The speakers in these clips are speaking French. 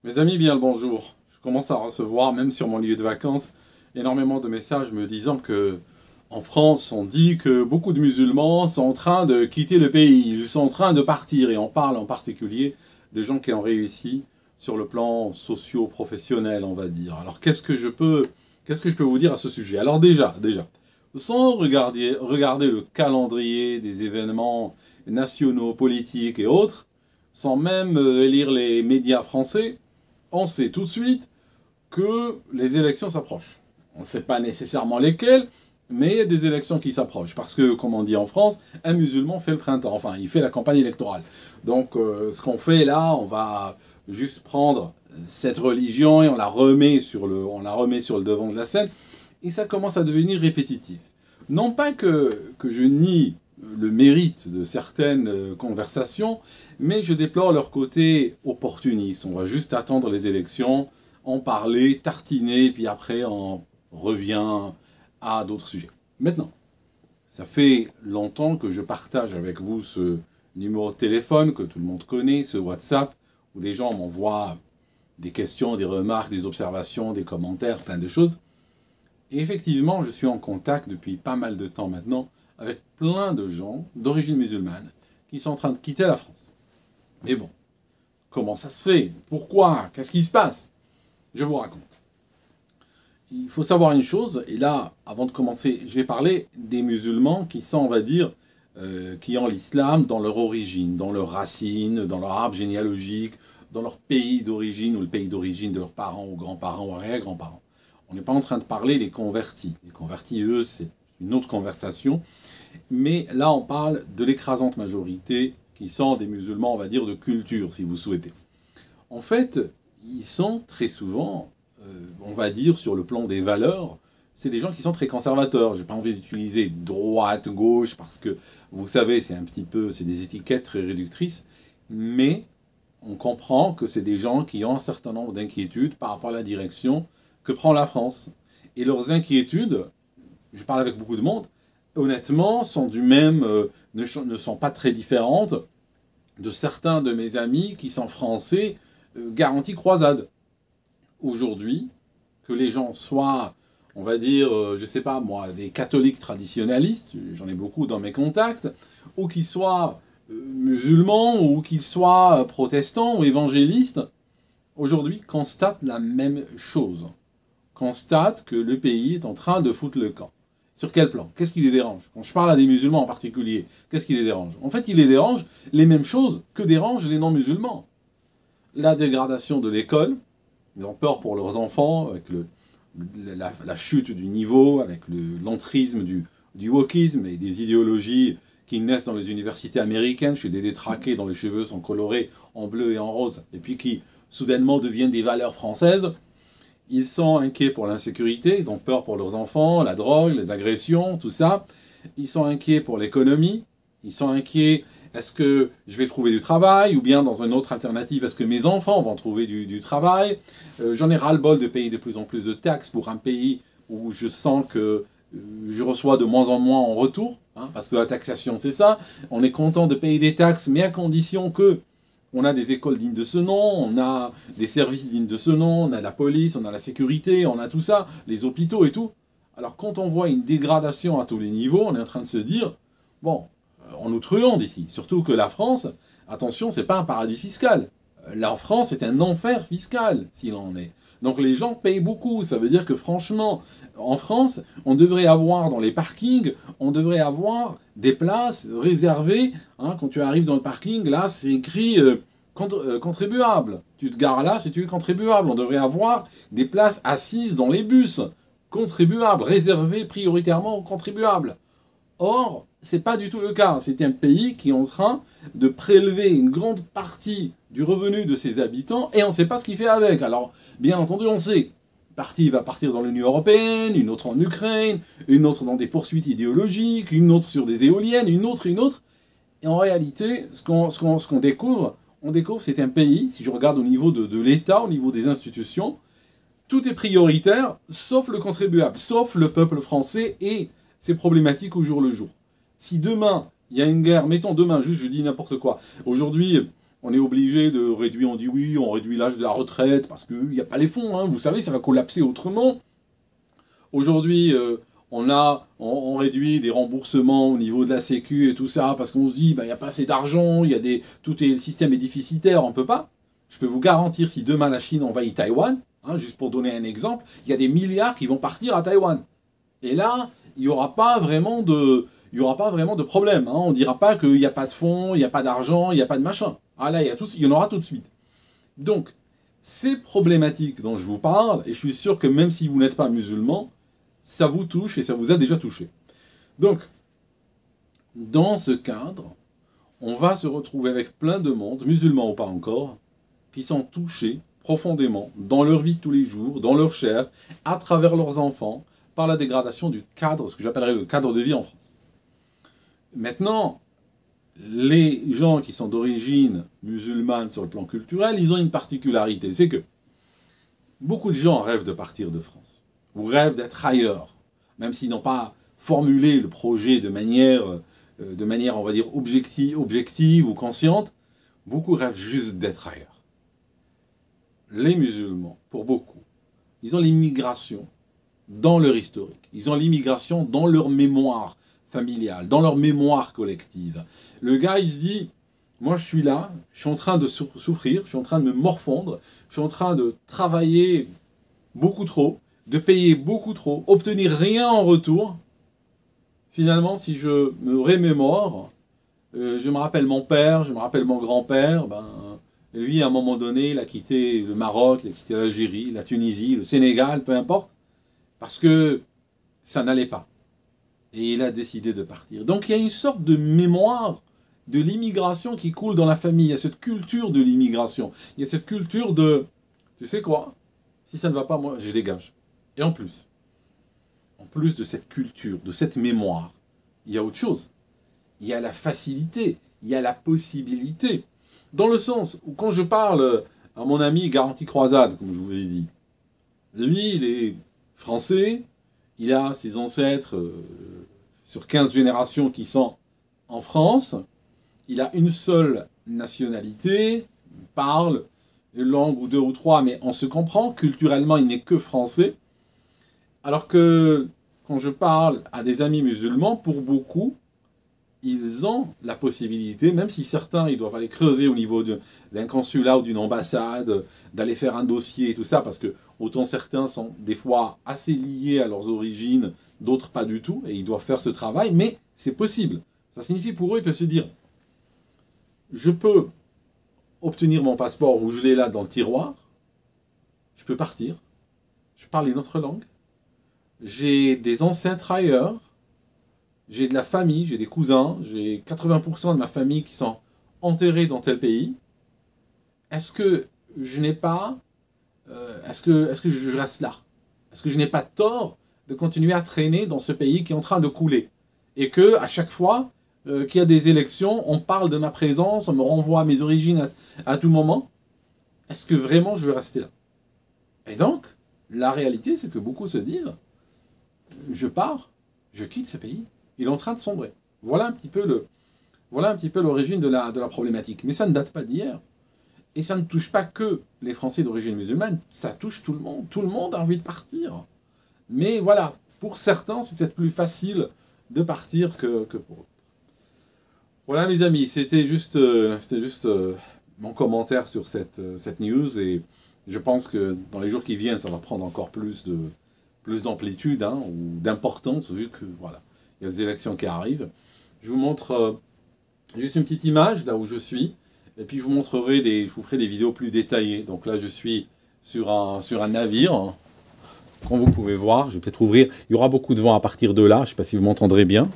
Mes amis, bien le bonjour. Je commence à recevoir, même sur mon lieu de vacances, énormément de messages me disant que en France, on dit que beaucoup de musulmans sont en train de quitter le pays, ils sont en train de partir, et on parle en particulier des gens qui ont réussi sur le plan socio-professionnel, on va dire. Alors qu'est-ce que je peux vous dire à ce sujet? Alors déjà, sans regarder le calendrier des événements nationaux, politiques et autres, sans même lire les médias français, on sait tout de suite que les élections s'approchent. On ne sait pas nécessairement lesquelles, mais il y a des élections qui s'approchent. Parce que, comme on dit en France, un musulman fait le printemps. Enfin, il fait la campagne électorale. Donc, ce qu'on fait là, on va juste prendre cette religion et on la remet sur le devant de la scène. Et ça commence à devenir répétitif. Non pas que je nie le mérite de certaines conversations, mais je déplore leur côté opportuniste. On va juste attendre les élections, en parler, tartiner, puis après on revient à d'autres sujets. Maintenant, ça fait longtemps que je partage avec vous ce numéro de téléphone que tout le monde connaît, ce WhatsApp, où des gens m'envoient des questions, des remarques, des observations, des commentaires, plein de choses. Et effectivement, je suis en contact depuis pas mal de temps maintenant avec plein de gens d'origine musulmane qui sont en train de quitter la France. Mais bon, comment ça se fait? Pourquoi? Qu'est-ce qui se passe? Je vous raconte. Il faut savoir une chose, et là, avant de commencer, je vais parler des musulmans qui sont, on va dire, qui ont l'islam dans leur origine, dans leurs racines, dans leur arbre généalogique, dans leur pays d'origine ou le pays d'origine de leurs parents ou grands-parents ou arrière-grands-parents. On n'est pas en train de parler des convertis. Les convertis, eux, c'est une autre conversation. Mais là, on parle de l'écrasante majorité qui sont des musulmans, on va dire, de culture, si vous souhaitez. En fait, ils sont très souvent, on va dire, sur le plan des valeurs, c'est des gens qui sont très conservateurs. J'ai pas envie d'utiliser droite, gauche, parce que, vous savez, c'est des étiquettes très réductrices, mais on comprend que c'est des gens qui ont un certain nombre d'inquiétudes par rapport à la direction que prend la France. Et leurs inquiétudes, je parle avec beaucoup de monde, honnêtement, sont du même, ne sont pas très différentes de certains de mes amis qui sont français, garantie croisade. Aujourd'hui, que les gens soient, on va dire, je sais pas moi, des catholiques traditionnalistes, j'en ai beaucoup dans mes contacts, ou qu'ils soient musulmans, ou qu'ils soient protestants ou évangélistes, aujourd'hui constatent la même chose. Constatent que le pays est en train de foutre le camp. Sur quel plan? Qu'est-ce qui les dérange? Quand je parle à des musulmans en particulier, qu'est-ce qui les dérange? En fait, il les dérange les mêmes choses que dérangent les non-musulmans. La dégradation de l'école, ils ont peur pour leurs enfants, avec la chute du niveau, avec l'entrisme du wokisme et des idéologies qui naissent dans les universités américaines, chez des détraqués dont les cheveux sont colorés en bleu et en rose, et puis qui soudainement deviennent des valeurs françaises. Ils sont inquiets pour l'insécurité, ils ont peur pour leurs enfants, la drogue, les agressions, tout ça. Ils sont inquiets pour l'économie, ils sont inquiets, est-ce que je vais trouver du travail, ou bien dans une autre alternative, est-ce que mes enfants vont trouver du travail? J'en ai ras-le-bol de payer de plus en plus de taxes pour un pays où je sens que je reçois de moins en moins en retour, hein, parce que la taxation c'est ça, on est content de payer des taxes, mais à condition que on a des écoles dignes de ce nom, on a des services dignes de ce nom, on a la police, on a la sécurité, on a tout ça, les hôpitaux et tout. Alors quand on voit une dégradation à tous les niveaux, on est en train de se dire, bon, on nous truande ici. Surtout que la France, attention, c'est pas un paradis fiscal. La France est un enfer fiscal, s'il en est. Donc les gens payent beaucoup. Ça veut dire que franchement, en France, on devrait avoir dans les parkings, on devrait avoir des places réservées. Hein, quand tu arrives dans le parking, là, c'est écrit contribuable. Tu te gares là si tu es contribuable. On devrait avoir des places assises dans les bus. Contribuables, réservées prioritairement aux contribuables. Or, c'est pas du tout le cas. C'est un pays qui est en train de prélever une grande partie du revenu de ses habitants et on ne sait pas ce qu'il fait avec. Alors, bien entendu, on sait. Une partie va partir dans l'Union Européenne, une autre en Ukraine, une autre dans des poursuites idéologiques, une autre sur des éoliennes, une autre. Et en réalité, ce qu'on découvre, c'est un pays, si je regarde au niveau de l'État, au niveau des institutions, tout est prioritaire, sauf le contribuable, sauf le peuple français et ses problématiques au jour le jour. Si demain, il y a une guerre, mettons demain, juste je dis n'importe quoi, aujourd'hui, On est obligé de réduire, on dit oui, on réduit l'âge de la retraite parce qu'il n'y a pas les fonds, hein, vous savez, ça va collapser autrement. Aujourd'hui, on réduit des remboursements au niveau de la Sécu et tout ça parce qu'on se dit, il n'y a pas assez d'argent, le système est déficitaire, on ne peut pas. Je peux vous garantir, si demain la Chine envahit Taïwan, hein, juste pour donner un exemple, il y a des milliards qui vont partir à Taïwan. Et là, il n'y aura pas vraiment de problème. Hein. On ne dira pas qu'il n'y a pas de fonds, il n'y a pas d'argent, il n'y a pas de machin. Ah là, il y en aura tout de suite. Donc, ces problématiques dont je vous parle, et je suis sûr que même si vous n'êtes pas musulman, ça vous touche et ça vous a déjà touché. Donc, dans ce cadre, on va se retrouver avec plein de monde, musulmans ou pas encore, qui sont touchés profondément dans leur vie de tous les jours, dans leur chair, à travers leurs enfants, par la dégradation du cadre, ce que j'appellerais le cadre de vie en France. Maintenant, les gens qui sont d'origine musulmane sur le plan culturel, ils ont une particularité, c'est que beaucoup de gens rêvent de partir de France, ou rêvent d'être ailleurs, même s'ils n'ont pas formulé le projet de manière on va dire, objective ou consciente, beaucoup rêvent juste d'être ailleurs. Les musulmans, pour beaucoup, ils ont l'immigration dans leur historique, ils ont l'immigration dans leur mémoire familiale, dans leur mémoire collective. Le gars, il se dit, moi je suis là, je suis en train de souffrir, je suis en train de me morfondre, je suis en train de travailler beaucoup trop, de payer beaucoup trop, obtenir rien en retour. Finalement, si je me remémore, je me rappelle mon père, je me rappelle mon grand-père, lui, à un moment donné, il a quitté le Maroc, il a quitté l'Algérie, la Tunisie, le Sénégal, peu importe, parce que ça n'allait pas. Et il a décidé de partir. Donc il y a une sorte de mémoire de l'immigration qui coule dans la famille. Il y a cette culture de l'immigration. Il y a cette culture de, tu sais quoi, si ça ne va pas, moi, je dégage. Et en plus de cette culture, de cette mémoire, il y a autre chose. Il y a la facilité, il y a la possibilité. Dans le sens où quand je parle à mon ami Garantie Croisade, comme je vous ai dit, lui, il est français, il a ses ancêtres sur 15 générations qui sont en France, il a une seule nationalité, il parle une langue ou deux ou trois, mais on se comprend, culturellement il n'est que français, alors que quand je parle à des amis musulmans, pour beaucoup, ils ont la possibilité, même si certains ils doivent aller creuser au niveau d'un consulat ou d'une ambassade, d'aller faire un dossier et tout ça, parce que autant certains sont des fois assez liés à leurs origines, d'autres pas du tout, et ils doivent faire ce travail, mais c'est possible. Ça signifie pour eux, ils peuvent se dire, je peux obtenir mon passeport où je l'ai là dans le tiroir, je peux partir, je parle une autre langue, j'ai des ancêtres ailleurs, j'ai de la famille, j'ai des cousins, j'ai 80% de ma famille qui sont enterrés dans tel pays. Est-ce que je n'ai pas... est-ce que je reste là? Est-ce que je n'ai pas tort de continuer à traîner dans ce pays qui est en train de couler? Et que à chaque fois qu'il y a des élections, on parle de ma présence, on me renvoie à mes origines à tout moment. Est-ce que vraiment je vais rester là? Et donc, la réalité, c'est que beaucoup se disent, je pars, je quitte ce pays. Il est en train de sombrer. Voilà un petit peu l'origine de la problématique. Mais ça ne date pas d'hier. Et ça ne touche pas que les Français d'origine musulmane, ça touche tout le monde. Tout le monde a envie de partir. Mais voilà, pour certains, c'est peut-être plus facile de partir que pour d'autres. Voilà mes amis, c'était juste mon commentaire sur cette news. Et je pense que dans les jours qui viennent, ça va prendre encore plus d'amplitude ou d'importance, vu que voilà. Il y a des élections qui arrivent. Je vous montre juste une petite image, là où je suis. Et puis je vous ferai des vidéos plus détaillées. Donc là, je suis sur un navire. Hein, comme vous pouvez voir, je vais peut-être ouvrir. Il y aura beaucoup de vent à partir de là. Je ne sais pas si vous m'entendrez bien.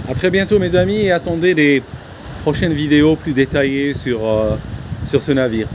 A très bientôt mes amis et attendez des prochaines vidéos plus détaillées sur ce navire.